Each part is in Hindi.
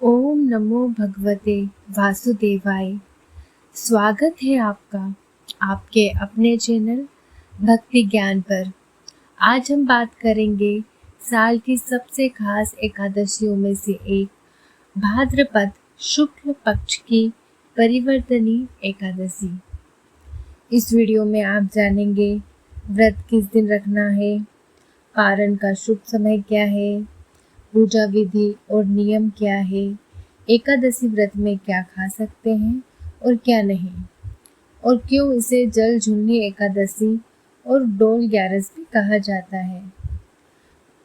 ओम नमो भगवते वासुदेवाय। स्वागत है आपका आपके अपने चैनल भक्ति ज्ञान पर। आज हम बात करेंगे साल की सबसे खास एकादशियों में से एक भाद्रपद शुक्ल पक्ष की परिवर्तनी एकादशी। इस वीडियो में आप जानेंगे व्रत किस दिन रखना है, पारण का शुभ समय क्या है, पूजा विधि और नियम क्या है, एकादशी व्रत में क्या खा सकते हैं और क्या नहीं, और क्यों इसे जल झूलनी एकादशी और डोल ग्यारस भी कहा जाता है।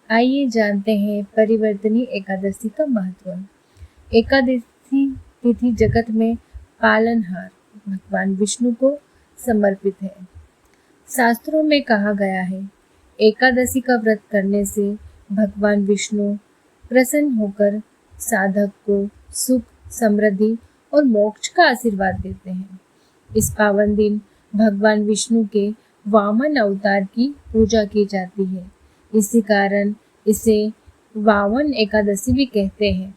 आइए जानते हैं परिवर्तनी एकादशी का महत्व। एकादशी तिथि जगत में पालनहार भगवान विष्णु को समर्पित है। शास्त्रों में कहा गया है, एकादशी का व्रत करने से भगवान विष्णु प्रसन्न होकर साधक को सुख, समृद्धि और मोक्ष का आशीर्वाद देते हैं। इस पावन दिन भगवान विष्णु के वामन अवतार की पूजा की जाती है। इसी कारण इसे वामन एकादशी भी कहते हैं।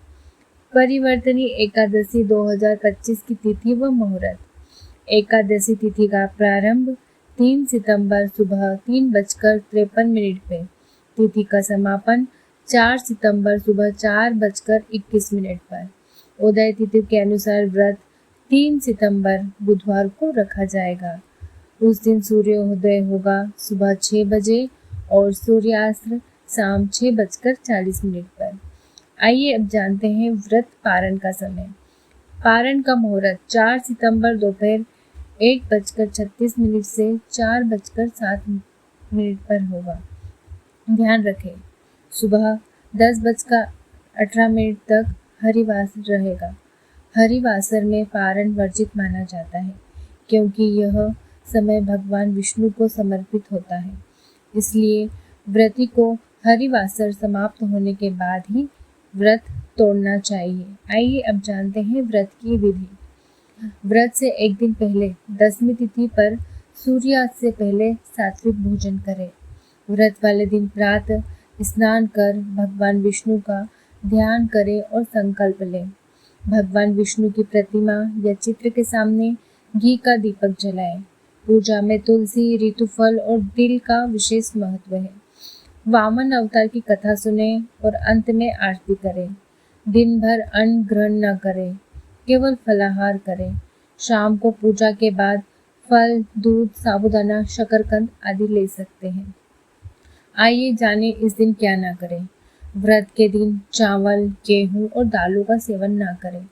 परिवर्तनी एकादशी 2025 की तिथि व मुहूर्त। एकादशी तिथि का प्रारंभ 3 सितंबर सुबह 3:53 पे, तिथि का समापन 4 सितंबर सुबह 4:21 पर। उदय तिथि के अनुसार व्रत 3 सितंबर बुधवार को रखा जाएगा। उस दिन सूर्योदय होगा सुबह 6 बजे और सूर्यास्त शाम 6:40 पर। आइए अब जानते हैं व्रत पारण का समय। पारण का मुहूर्त 4 सितंबर दोपहर 1:36 से 4:07 पर होगा। ध्यान रखें, सुबह 10:18 तक हरिवास रहेगा। हरिवासर में पारण वर्जित माना जाता है, क्योंकि यह समय भगवान विष्णु को समर्पित होता है। इसलिए व्रती को हरिवासर समाप्त होने के बाद ही व्रत तोड़ना चाहिए। आइए अब जानते हैं व्रत की विधि। व्रत से एक दिन पहले 10वीं तिथि पर सूर्यास्त से पहले सात्विक भोजन करें। व्रत वाले दिन प्रातः स्नान कर भगवान विष्णु का ध्यान करें और संकल्प लें। भगवान विष्णु की प्रतिमा या चित्र के सामने घी का दीपक जलाएं। पूजा में तुलसी, ऋतुफल और तिल का विशेष महत्व है। वामन अवतार की कथा सुने और अंत में आरती करें। दिन भर अन्न ग्रहण न करें, केवल फलाहार करें। शाम को पूजा के बाद फल, दूध, साबूदाना, शकरकंद आदि ले सकते हैं। आइए जाने इस दिन क्या ना करें। व्रत के दिन चावल, गेहूं और दालों का सेवन ना करें।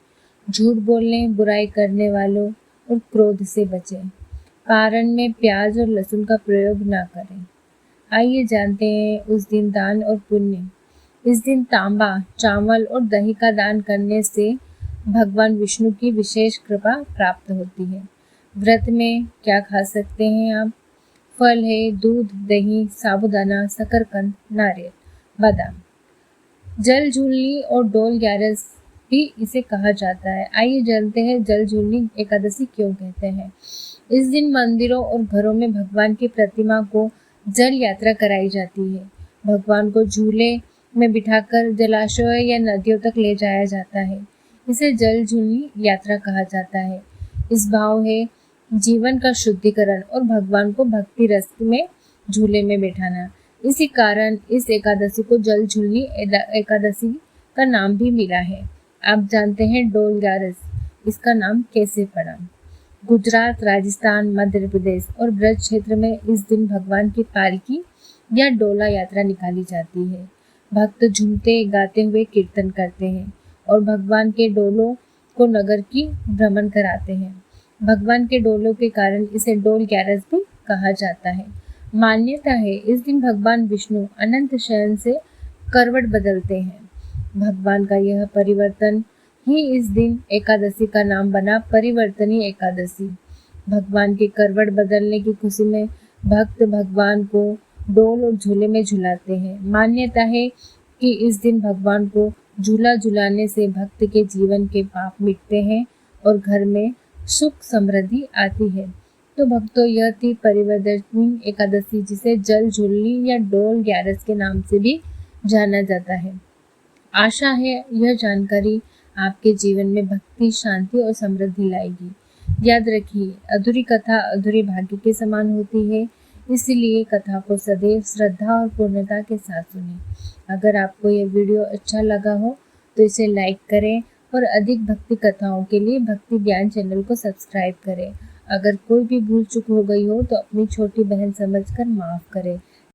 झूठ बोलने, बुराई करने वालों और क्रोध से बचें। पारण में प्याज और लहसुन का प्रयोग ना करें। आइए जानते हैं उस दिन दान और पुण्य। इस दिन तांबा, चावल और दही का दान करने से भगवान विष्णु की विशेष कृपा प्राप्त होती है। व्रत में क्या खा सकते हैं आप? फल है दूध, दही, साबूदाना, शकरकंद, नारियल, बादाम। जल झूलनी और डोल ग्यारस भी इसे कहा जाता है। आइए जानते हैं जल झूलनी एकादशी क्यों कहते हैं। इस दिन मंदिरों और घरों में भगवान की प्रतिमा को जल यात्रा कराई जाती है। भगवान को झूले में बिठाकर जलाशय या नदियों तक ले जाया जाता है। इसे जल झूलनी यात्रा कहा जाता है। इस भाव है जीवन का शुद्धिकरण और भगवान को भक्ति रस में झूले में बैठाना। इसी कारण इस एकादशी को जल झूलनी एकादशी का नाम भी मिला है। आप जानते हैं डोल ग्यारस इसका नाम कैसे पड़ा? गुजरात, राजस्थान, मध्य प्रदेश और ब्रज क्षेत्र में इस दिन भगवान की पालकी या डोला यात्रा निकाली जाती है। भक्त झूमते गाते हुए कीर्तन करते हैं और भगवान के डोलों को नगर की भ्रमण कराते हैं। भगवान के डोलों के कारण इसे डोल ग्यारस भी कहा जाता है। मान्यता है इस दिन भगवान विष्णु अनंत शयन से करवट बदलते हैं। भगवान का यह परिवर्तन ही इस दिन एकादशी का नाम बना परिवर्तनी एकादशी। भगवान के करवट बदलने की खुशी में भक्त भगवान को डोल और झूले में झुलाते हैं। मान्यता है कि इस दिन भगवान को झूला झुलाने से भक्त के जीवन के पाप मिटते हैं और घर में सुख समृद्धि आती है। तो भक्तों, यह थी परिवर्तनी एकादशी, जिसे जल झूलनी या डोल ग्यारस के नाम से भी जाना जाता है। आशा है यह जानकारी आपके जीवन में भक्ति, शांति और समृद्धि लाएगी। याद रखिए, अधूरी कथा अधूरे भाग्य के समान होती है, इसलिए कथा को सदैव श्रद्धा और पूर्णता के साथ सुनें। अगर आपको यह वीडियो अच्छा लगा हो तो इसे लाइक करें और अधिक भक्ति कथाओं के लिए भक्ति ज्ञान चैनल को सब्सक्राइब करें। अगर कोई भी भूल चूक हो गई हो तो अपनी छोटी बहन समझकर माफ़ करें।